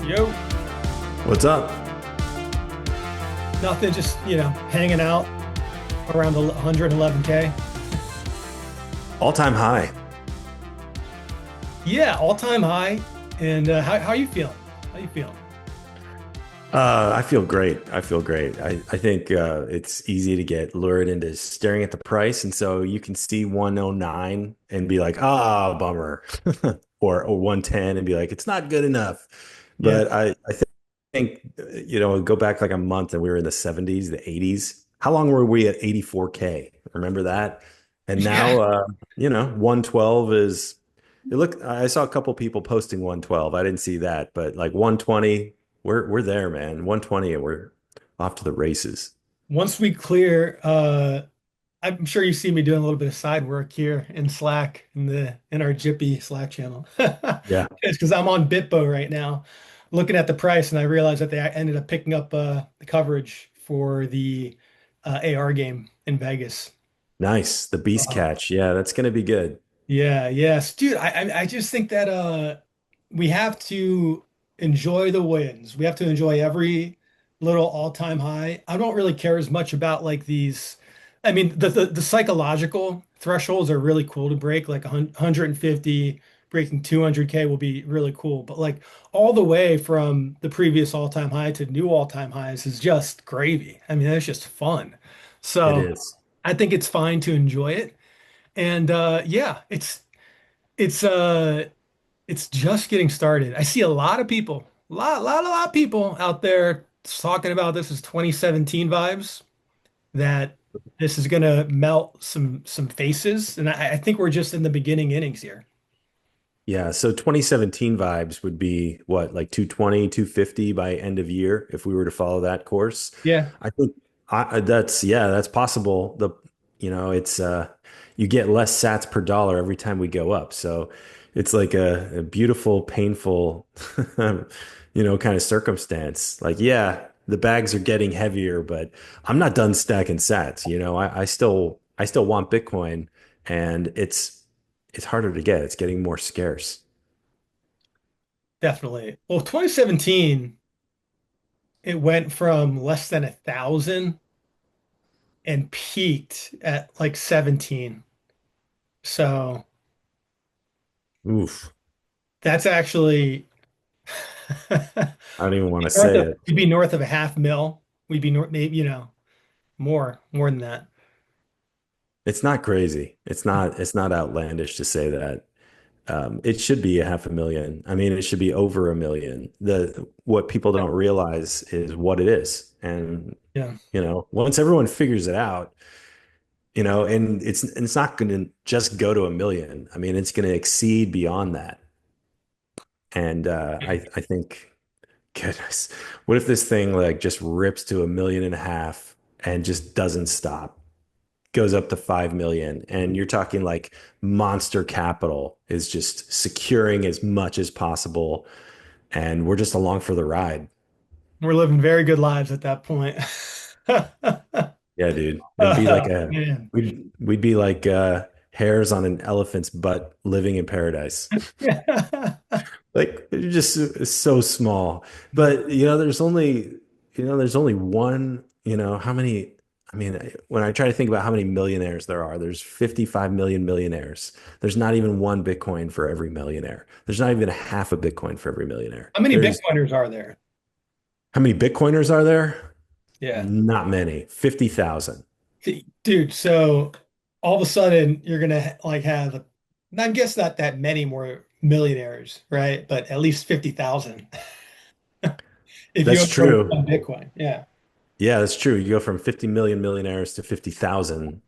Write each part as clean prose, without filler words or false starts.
Yo, What's up? nothing, just, hanging out around the 111K. All-time high. Yeah, all-time high. And how you feeling? How you feeling? I feel great. I feel great. I think it's easy to get lured into staring at the price, and so you can see 109 and be like, ah, bummer, or 110 and be like, it's not good enough. Yeah. But think go back like a month and we were in the 70s, the 80s. How long were we at 84K? Remember that? And Yeah. now 112 is I saw a couple people posting 112. I didn't see that, but like 120, we're there, man. 120 and we're off to the races. Once we clear, I'm sure you see me doing a little bit of side work here in Slack in our Jippy Slack channel. Yeah. It's because I'm on Bitbo right now, looking at the price, and I realized that they ended up picking up the coverage for the AR game in Vegas. Nice. The beast catch. Yeah, that's gonna be good. Yeah, yes, dude. I just think that we have to enjoy the wins. We have to enjoy every little all-time high. I don't really care as much about like these. I mean, the psychological thresholds are really cool to break. Like 150, breaking 200K will be really cool. But like all the way from the previous all-time high to new all-time highs is just gravy. I mean, that's just fun. It So is. I think it's fine to enjoy it. And yeah, it's uh it's just getting started. I see a lot of people, a lot of people out there talking about this as 2017 vibes, that this is gonna melt some faces. And I think we're just in the beginning innings here. Yeah, so 2017 vibes would be what, like 220, 250 by end of year if we were to follow that course. Yeah. I think that's possible. It's you get less sats per dollar every time we go up. So it's like a beautiful, painful, kind of circumstance. Like, yeah, the bags are getting heavier, but I'm not done stacking sats. I still want Bitcoin, and it's harder to get. It's getting more scarce. Definitely. Well, 2017, it went from less than 1,000 and peaked at like 17. So Oof. that's actually I don't even want to north say of, it. we'd be north of a half mil. We'd be north, maybe, more than that. It's not crazy. It's not outlandish to say that. It should be a half a million. I mean, it should be over a million. The What people don't realize is what it is. And, Yeah, once everyone figures it out, and it's not going to just go to a million. I mean, it's going to exceed beyond that. And I think, goodness, what if this thing like just rips to 1.5 million and just doesn't stop? Goes up to 5 million, and you're talking like monster capital is just securing as much as possible, and we're just along for the ride. we're living very good lives at that point. Yeah, dude. It'd be like a Man. we'd be like hairs on an elephant's butt living in paradise. Like they're just so small. But there's only one, how many, I mean, when I try to think about how many millionaires there are, there's 55 million millionaires. There's not even one Bitcoin for every millionaire. There's not even a half a Bitcoin for every millionaire. How many There's Bitcoiners are there? How many Bitcoiners are there? Yeah. Not many. 50,000. Dude, so all of a sudden you're gonna like have, I guess not that many more millionaires, right? But at least 50,000 if you That's own true. one Bitcoin. Yeah. Yeah, that's true. You go from 50 million millionaires to 50,000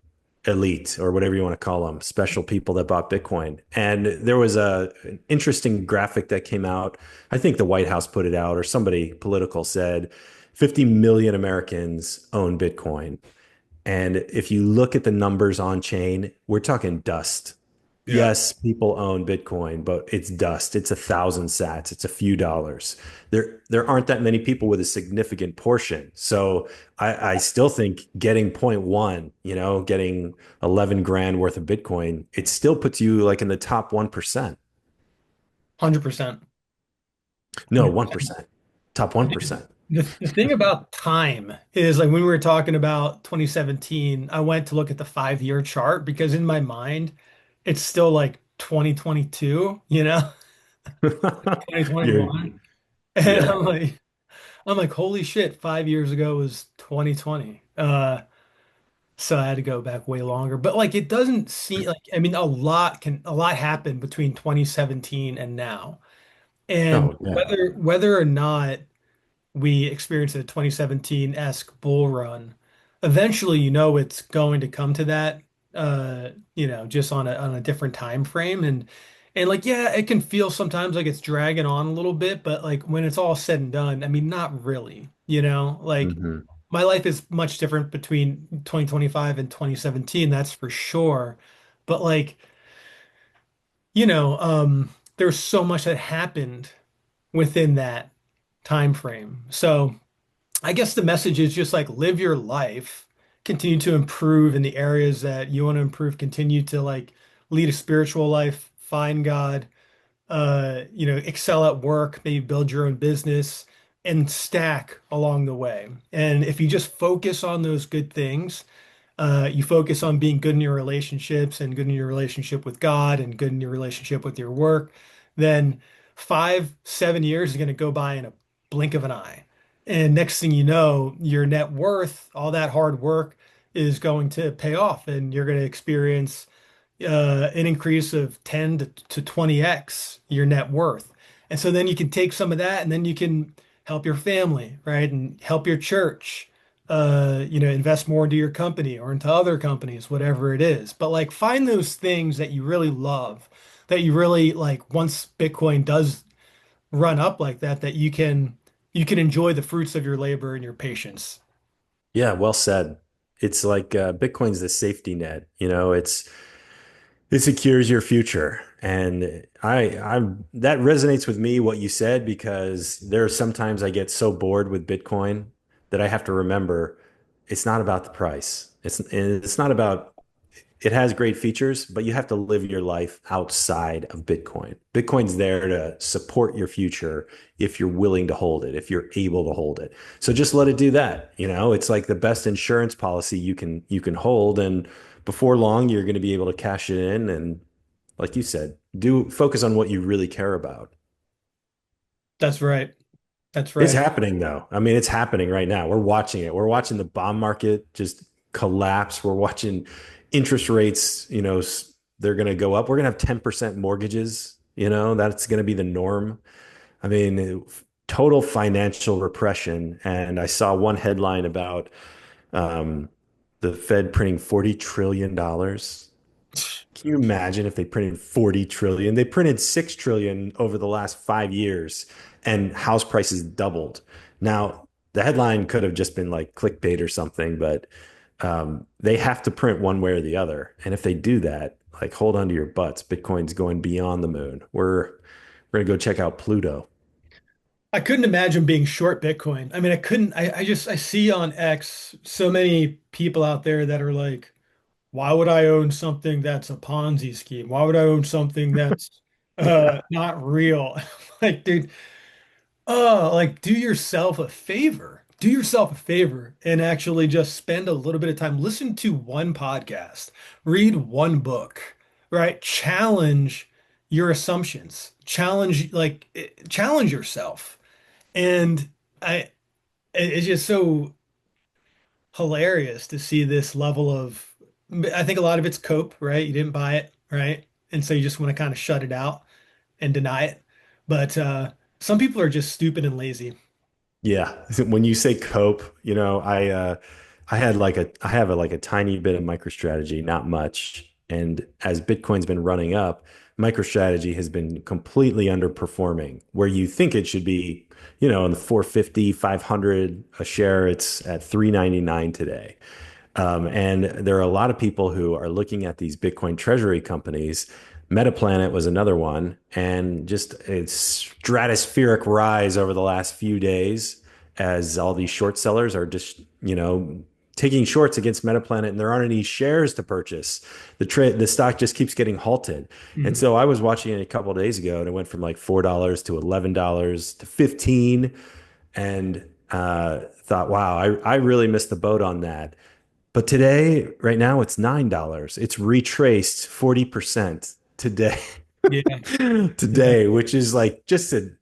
elite or whatever you want to call them, special people that bought Bitcoin. And there was an interesting graphic that came out. I think the White House put it out, or somebody political said 50 million Americans own Bitcoin. And if you look at the numbers on chain, we're talking dust. Yeah. Yes, people own Bitcoin, but it's dust. It's 1,000 sats. It's a few dollars. There aren't that many people with a significant portion. So I still think getting point one, getting 11 grand worth of Bitcoin, it still puts you like in the top 1%. 100%. No, 1%. Top 1%. The thing about time is like when we were talking about 2017, I went to look at the 5 year chart because in my mind, it's still like 2022, 2021. You're, And yeah. I'm like, holy shit, 5 years ago was 2020. So I had to go back way longer. But like it doesn't seem like I mean a lot happened between 2017 and now. And Oh, yeah. whether or not we experienced a 2017-esque bull run. Eventually, it's going to come to that, just on a different time frame. And like, yeah, it can feel sometimes like it's dragging on a little bit, but like when it's all said and done, I mean, not really, like Hmm. my life is much different between 2025 and 2017, that's for sure. But like, there's so much that happened within that time frame. So I guess the message is just like live your life, continue to improve in the areas that you want to improve, continue to like lead a spiritual life, find God, excel at work, maybe build your own business and stack along the way. And if you just focus on those good things, you focus on being good in your relationships and good in your relationship with God and good in your relationship with your work, then 5, 7 years is going to go by in a blink of an eye. And next thing you know, your net worth, all that hard work is going to pay off and you're going to experience an increase of 10 to 20x your net worth. And so then you can take some of that and then you can help your family, right? And help your church, invest more into your company or into other companies, whatever it is. But like find those things that you really love, that you really like once Bitcoin does run up like that, that you can enjoy the fruits of your labor and your patience. Yeah, well said. It's like Bitcoin's the safety net. It secures your future. And I'm that resonates with me what you said because there are sometimes I get so bored with Bitcoin that I have to remember it's not about the price. It's not about it has great features, but you have to live your life outside of Bitcoin. Bitcoin's there to support your future if you're willing to hold it, if you're able to hold it. So just let it do that. It's like the best insurance policy you can hold, and before long you're going to be able to cash it in and, like you said, do focus on what you really care about. That's right. That's It's right. happening though. I mean, it's happening right now. We're watching it. We're watching the bond market just collapse. We're watching interest rates, they're going to go up. We're going to have 10% mortgages, that's going to be the norm. I mean, total financial repression. And I saw one headline about um, the Fed printing $40 trillion dollars. Can you imagine if they printed 40 trillion? They printed 6 trillion over the last 5 years and house prices doubled. Now, the headline could have just been like clickbait or something, but they have to print one way or the other. And if they do that, like hold on to your butts. Bitcoin's going beyond the moon. We're gonna go check out Pluto. I couldn't imagine being short Bitcoin. I mean, I couldn't, I see on X so many people out there that are like, why would I own something that's a Ponzi scheme? Why would I own something that's not real? Like, dude, like do yourself a favor. Do yourself a favor and actually just spend a little bit of time. Listen to one podcast, read one book, right? Challenge your assumptions. Challenge yourself. And I it's just so hilarious to see this level of I think a lot of it's cope, right? You didn't buy it, right? And so you just want to kind of shut it out and deny it. But some people are just stupid and lazy. Yeah, when you say cope, I have like a tiny bit of MicroStrategy, not much. And as Bitcoin's been running up, MicroStrategy has been completely underperforming where you think it should be, in the 450, 500 a share, it's at 399 today. And there are a lot of people who are looking at these Bitcoin treasury companies. Metaplanet was another one, and just a stratospheric rise over the last few days as all these short sellers are just, taking shorts against Metaplanet, and there aren't any shares to purchase. The stock just keeps getting halted. And Mhm. so I was watching it a couple of days ago, and it went from like $4 to $11 to 15, and thought, wow, I really missed the boat on that. But today, right now, it's $9. It's retraced 40% today. Yeah. Yeah. Today, which is like just an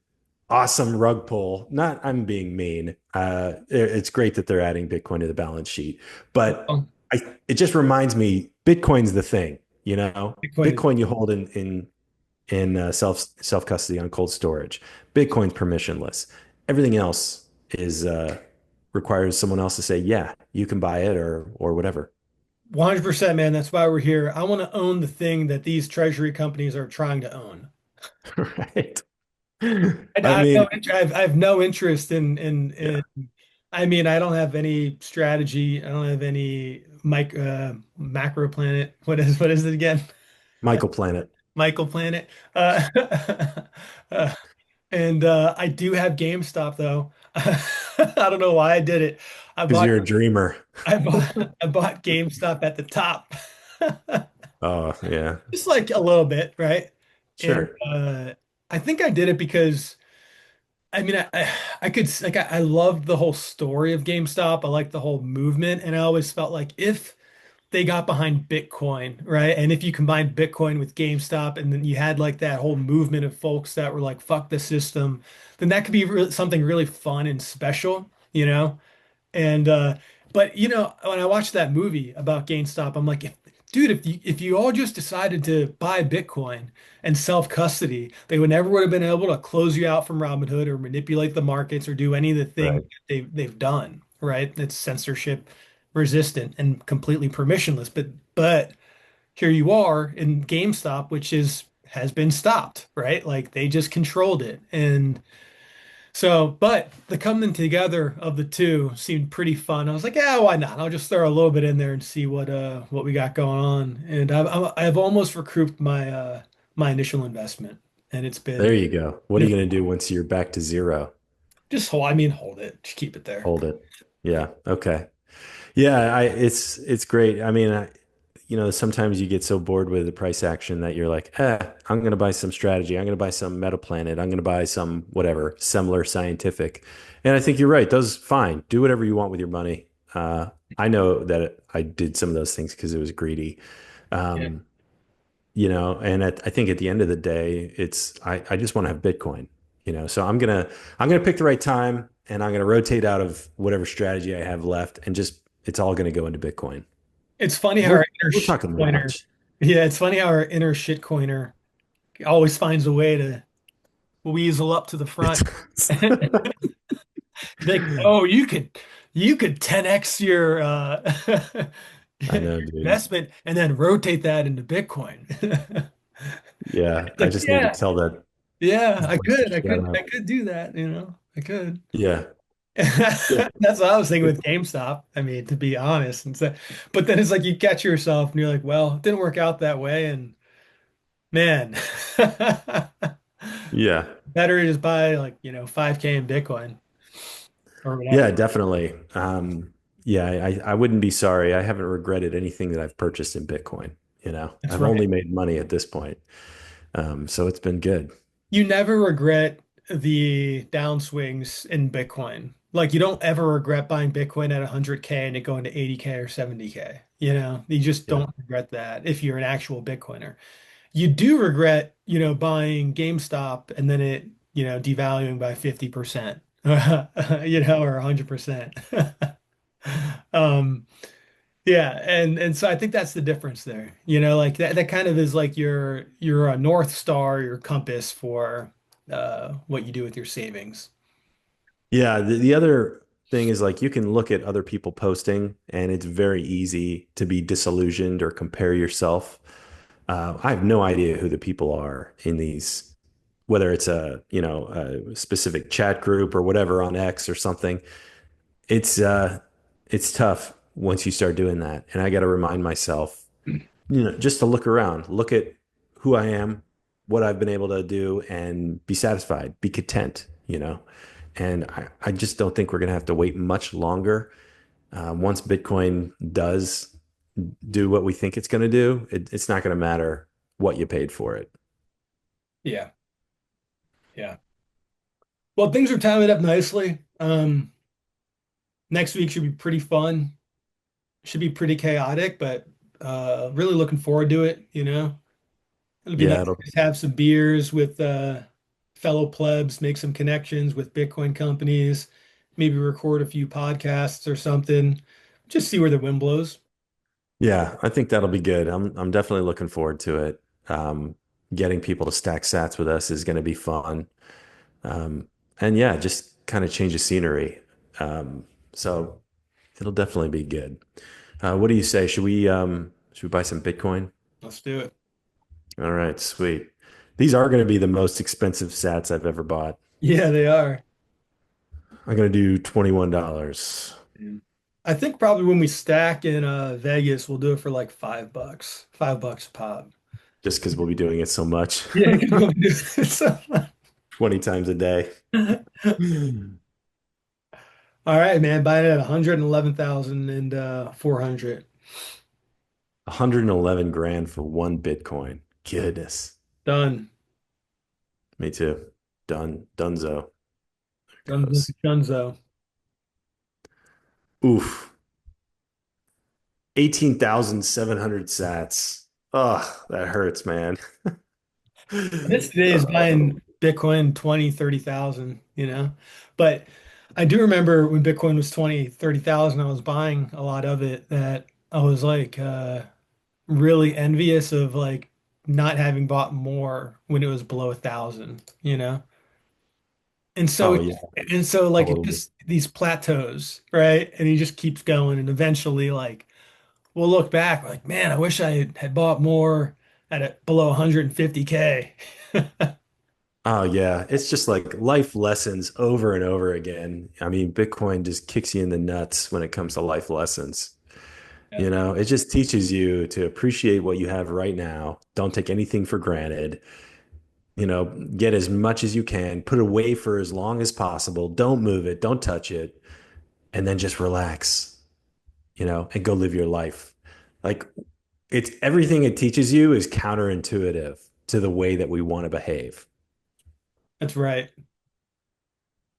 awesome rug pull. Not, I'm being mean. It's great that they're adding Bitcoin to the balance sheet, but Well, it just reminds me Bitcoin's the thing, you know. Bitcoin is Bitcoin you hold in self custody on cold storage. Bitcoin's permissionless. Everything else is requires someone else to say, yeah, you can buy it or whatever. 100%, man. That's why we're here. I want to own the thing that these treasury companies are trying to own. Right. I I have no, mean, I have no interest yeah, I mean, I don't have any strategy. I don't have any macro planet. What is it again? Michael Planet, Michael Planet. Uh, uh, and I do have GameStop though. I don't know why I did it. I because bought you're a dreamer. I bought GameStop at the top. Oh, yeah, Just like a little bit, right? And sure. I think I did it because I mean I could like I loved the whole story of GameStop. I liked the whole movement, and I always felt like if they got behind Bitcoin, right? And if you combined Bitcoin with GameStop, and then you had like that whole movement of folks that were like, fuck the system, then that could be something really fun and special, you know? And but you know, when I watched that movie about GameStop, I'm like, dude, if you all just decided to buy Bitcoin and self-custody, they would have been able to close you out from Robinhood or manipulate the markets or do any of the things Right. they've done, right? It's censorship resistant and completely permissionless. But here you are in GameStop, which is has been stopped, right? Like they just controlled it. And so, but the coming together of the two seemed pretty fun. I was like, yeah, why not? I'll just throw a little bit in there and see what we got going on. And I've almost recouped my initial investment, and it's There been you go. What are been you going to do once you're back to zero? just hold. I mean, hold it, just keep it there. Hold it. Yeah. Okay. Yeah. It's great. I mean, sometimes you get so bored with the price action that you're like, I'm going to buy some strategy. I'm going to buy some Meta Planet. I'm going to buy some whatever, similar scientific. And I think you're right. Those fine. Do whatever you want with your money. I know that I did some of those things because it was greedy. Yeah, Um, and I think at the end of the day, I just want to have Bitcoin, so I'm gonna pick the right time and I'm gonna rotate out of whatever strategy I have left and just it's all gonna go into Bitcoin. it's funny how We're our inner we're talking shitcoiner. launch. Yeah, it's funny how our inner shitcoiner always finds a way to weasel up to the front. It's Like, oh, you could 10x your I know, dude. investment and then rotate that into Bitcoin. Yeah, I Like, just need to yeah, tell that yeah, voice to shut I up. could do that, you know, I could. Yeah, yeah, That's what I was thinking with GameStop. I mean, to be honest, and so, but then it's like you catch yourself and you're like, well, it didn't work out that way, and man, yeah, better to just buy like 5K in Bitcoin or yeah, whatever. definitely. Yeah, I wouldn't be sorry. I haven't regretted anything that I've purchased in Bitcoin. That's I've right. only made money at this point. So it's been good. You never regret the downswings in Bitcoin. Like you don't ever regret buying Bitcoin at 100K and it going to 80K or 70K. You know, you just Yeah. don't regret that if you're an actual Bitcoiner. You do regret, buying GameStop and then it, devaluing by 50%, or 100%. Um, yeah, and so I think that's the difference there. Like that kind of is like your North Star, your compass for what you do with your savings. Yeah. The other thing is like you can look at other people posting and it's very easy to be disillusioned or compare yourself. I have no idea who the people are in these, whether it's a specific chat group or whatever on X or something. It's uh, it's tough once you start doing that. And I got to remind myself, just to look around, look at who I am, what I've been able to do, and be satisfied, be content. And I just don't think we're going to have to wait much longer Once Bitcoin does do what we think it's going to do, it's not going to matter what you paid for it. Yeah, yeah. Well, things are timing up nicely. Next week should be pretty fun. Should be pretty chaotic, but really looking forward to it, you know. It'll be nice Yeah, to it'll just have some beers with fellow plebs, make some connections with Bitcoin companies, maybe record a few podcasts or something. Just see where the wind blows. yeah, I think that'll be good. I'm definitely looking forward to it. Getting people to stack sats with us is going to be fun. Um, and yeah, just kind of change the scenery. So it'll definitely be good. What do you say? Should we buy some Bitcoin? Let's do it. All right, sweet. These are going to be the most expensive sats I've ever bought. Yeah, they are. I'm going to do $21 Yeah. I think probably when we stack in Vegas, we'll do it for like $5. $5 a pop. just because we'll be doing it so much. Yeah, because we'll do it so much. 20 times a day. All right, man. Buying it at 111,000 and 400. 111 grand for one Bitcoin. Goodness. Done. Me too. Done. Dunzo. There it Done. goes. Dunzo. Oof. 18,700 sats. Oh, that hurts, man. This today is buying Bitcoin 20, 30,000, you know. But I do remember when Bitcoin was 20, 30,000, I was buying a lot of it that I was like really envious of like not having bought more when it was below 1,000, you know. And so Oh it, yeah, and so like it totally. just these plateaus, right? And he just keeps going and eventually like we'll look back like, man, I wish I had bought more at below 150K. Oh yeah, it's just like life lessons over and over again. I mean, Bitcoin just kicks you in the nuts when it comes to life lessons. Yeah, It just teaches you to appreciate what you have right now. Don't take anything for granted. Get as much as you can, put it away for as long as possible. Don't move it, don't touch it, and then just relax, and go live your life. Like it's everything it teaches you is counterintuitive to the way that we want to behave. that's right.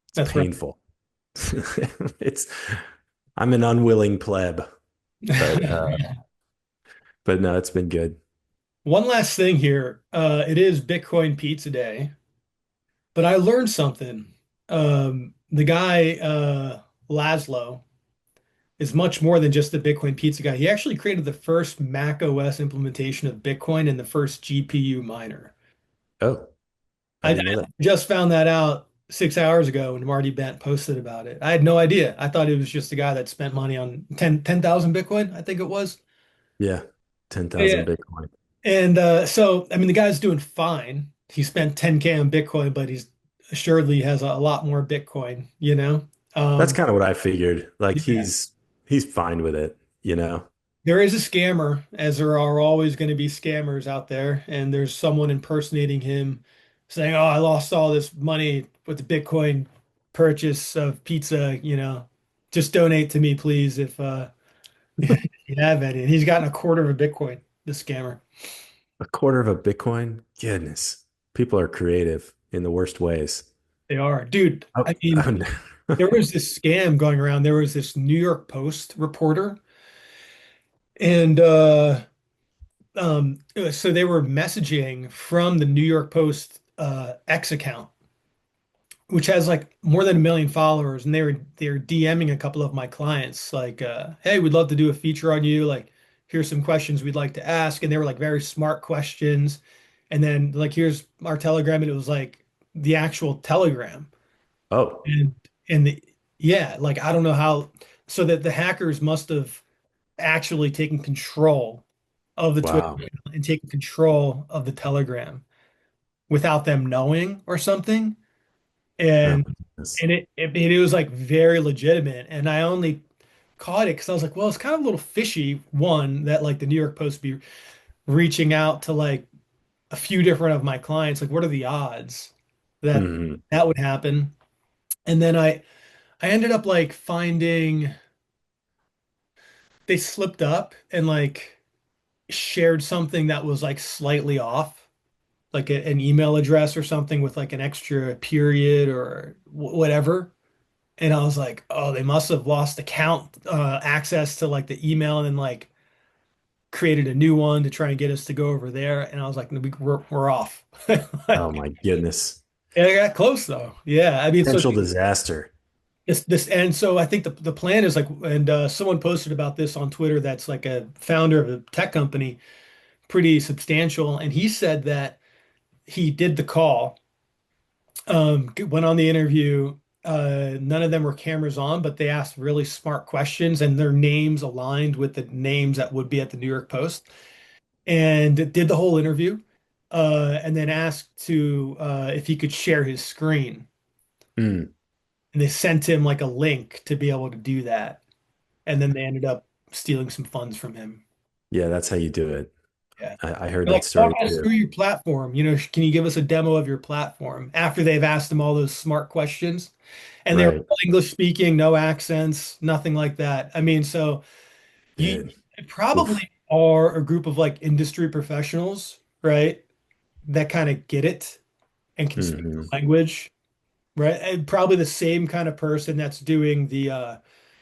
It's That's right. painful. It's I'm an unwilling pleb, but but no, it's been good. One last thing here. It is Bitcoin Pizza Day, but I learned something. The guy, Laszlo, is much more than just the Bitcoin pizza guy. He actually created the first Mac OS implementation of Bitcoin and the first GPU miner. Oh, I I didn't know that. just found that out 6 hours ago when Marty Bent posted about it. I had no idea. I thought it was just a guy that spent money on 10,000 Bitcoin, I think it was. Yeah, Yeah. 10,000 Bitcoin. And so, I mean, the guy's doing fine. He spent 10K on Bitcoin, but he's assuredly has a lot more Bitcoin, you know? That's Um, kind of what I figured. Like yeah. he's fine with it. There is a scammer, as there are always going to be scammers out there. And there's someone impersonating him saying, "Oh, I lost all this money with the Bitcoin purchase of pizza, you know, just donate to me, please, if you have any." And he's gotten a quarter of a Bitcoin, the scammer. A quarter of a Bitcoin? Goodness. People are creative in the worst ways. They are. Dude, Oh, I mean, oh, no. there was this scam going around. There was this New York Post reporter, and so they were messaging from the New York Post X account, which has like more than 1 million followers, and they were DMing a couple of my clients, like, "Hey, we'd love to do a feature on you. Like, here's some questions we'd like to ask," and they were like very smart questions. And then like, "Here's our Telegram," and it was like the actual Telegram. Oh, And and the yeah, like I don't know how so that the hackers must have actually taken control of the Twitter wow. account and taken control of the Telegram without them knowing or something. Oh, And my goodness. it was like very legitimate. And I only caught it because I was like, well, it's kind of a little fishy, one, that like the New York Post be reaching out to like a few different of my clients. Like, what are the odds that Mhm. that would happen? And then I ended up like finding. they slipped up and like shared something that was like slightly off, like an email address or something with like an extra period or whatever. And I was like, oh, they must have lost account access to like the email and then like created a new one to try and get us to go over there. And I was like, we're off. Oh my goodness. And I got close though. Yeah. I mean, so Potential disaster. and so I think the plan is like, and someone posted about this on Twitter that's like a founder of a tech company, pretty substantial. And he said that he did the call, went on the interview. None of them were cameras on, but they asked really smart questions and their names aligned with the names that would be at the New York Post and did the whole interview. And then asked to if he could share his screen. Mm. And they sent him like a link to be able to do that. And then they ended up stealing some funds from him. Yeah, that's how you do it. Yeah. I heard They're that like, walk story us too. through your platform. Can you give us a demo of your platform after they've asked them all those smart questions? And they were Right. all English speaking, no accents, nothing like that. I mean, so you Dude. Oof. probably are a group of like industry professionals, right? That kind of get it and can speak Hmm. the language. Right. And probably the same kind of person that's doing the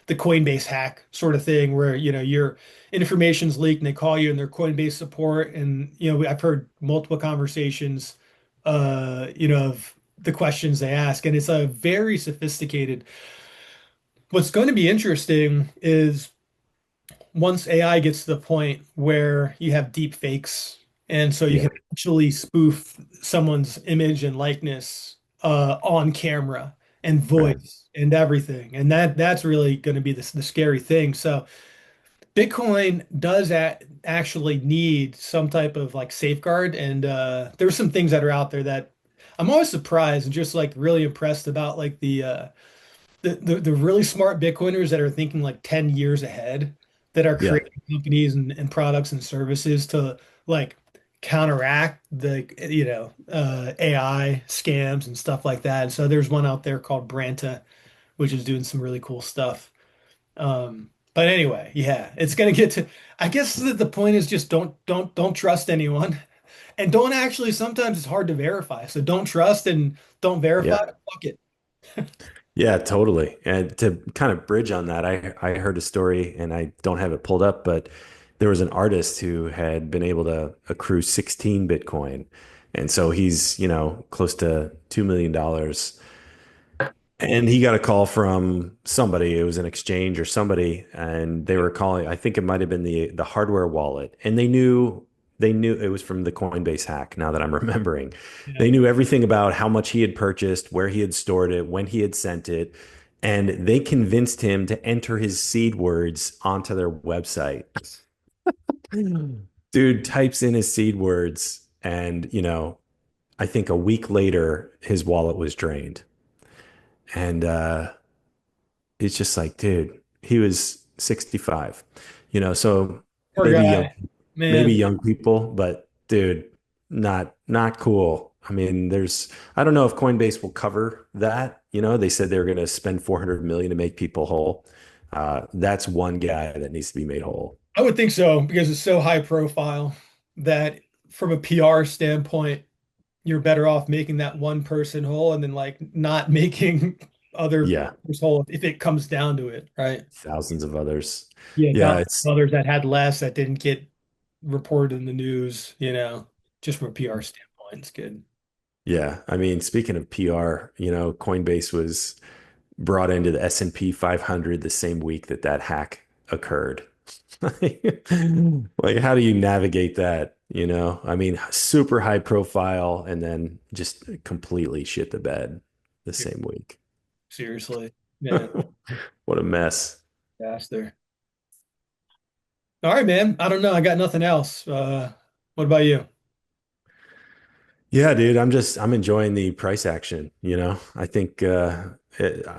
Coinbase hack sort of thing where, your information's leaked and they call you and their Coinbase support. And, I've heard multiple conversations, of the questions they ask. And it's a very sophisticated. What's going to be interesting is once AI gets to the point where you have deep fakes, and so you Yeah. can actually spoof someone's image and likeness on camera and Right. voice and everything, and that's really going to be the scary thing. So Bitcoin does actually need some type of like safeguard, and there's some things that are out there that I'm always surprised and just like really impressed about, like the really smart Bitcoiners that are thinking like 10 years ahead, that are Yeah. creating companies and products and services to like counteract the AI scams and stuff like that. And so there's one out there called Branta, which is doing some really cool stuff. But anyway, yeah, it's gonna get to, I guess that the point is just don't trust anyone. And don't actually, sometimes it's hard to verify. So don't trust and don't verify. Yeah. Fuck it. Yeah, totally. And to kind of bridge on that, I heard a story and I don't have it pulled up, but there was an artist who had been able to accrue 16 Bitcoin. And so he's, close to $2 million. And he got a call from somebody. It was an exchange or somebody, and they were calling. I think it might have been the hardware wallet, and they knew it was from the Coinbase hack. Now that I'm remembering, Yeah. they knew everything about how much he had purchased, where he had stored it, when he had sent it, and they convinced him to enter his seed words onto their website. Dude types in his seed words, and I think a week later, his wallet was drained, and it's just like, dude, he was 65, so Poor maybe young, guy, man. maybe young people, but dude, not cool. I mean, I don't know if Coinbase will cover that. They said they were going to spend 400 million to make people whole. That's one guy that needs to be made whole. I would think so because it's so high profile that from a PR standpoint, you're better off making that one person whole and then like not making other Yeah, people's whole if it comes down to it, right? thousands of others. Yeah, Yeah, not it's others that had less that didn't get reported in the news, just from a PR standpoint, it's good. yeah. I mean, speaking of PR, Coinbase was brought into the S&P 500 the same week that hack occurred. Like, how do you navigate that? I mean, super high profile and then just completely shit the bed the same week. Seriously. Yeah, What a mess. faster. All right, man. I don't know. I got nothing else. What about you? Yeah, dude, I'm enjoying the price action, I think I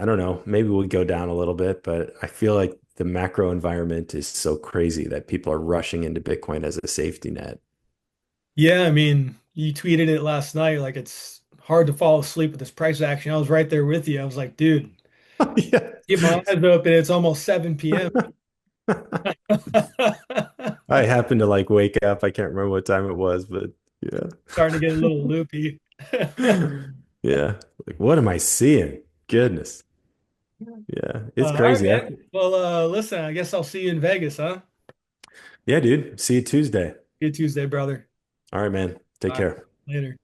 don't know, maybe we'll go down a little bit, but I feel like the macro environment is so crazy that people are rushing into Bitcoin as a safety net. Yeah, I mean, you tweeted it last night, like it's hard to fall asleep with this price action. I was right there with you. I was like, dude, Yeah. get my eyes open. It's almost 7 p.m. I happened to like wake up. I can't remember what time it was, but yeah. Starting to get a little loopy. Yeah. Like, what am I seeing? Goodness. Yeah. It's All right, crazy. man. Well, listen, I guess I'll see you in Vegas, huh? Yeah, dude. See you Tuesday. See you Tuesday, brother. All right, man. Take All right, care. later.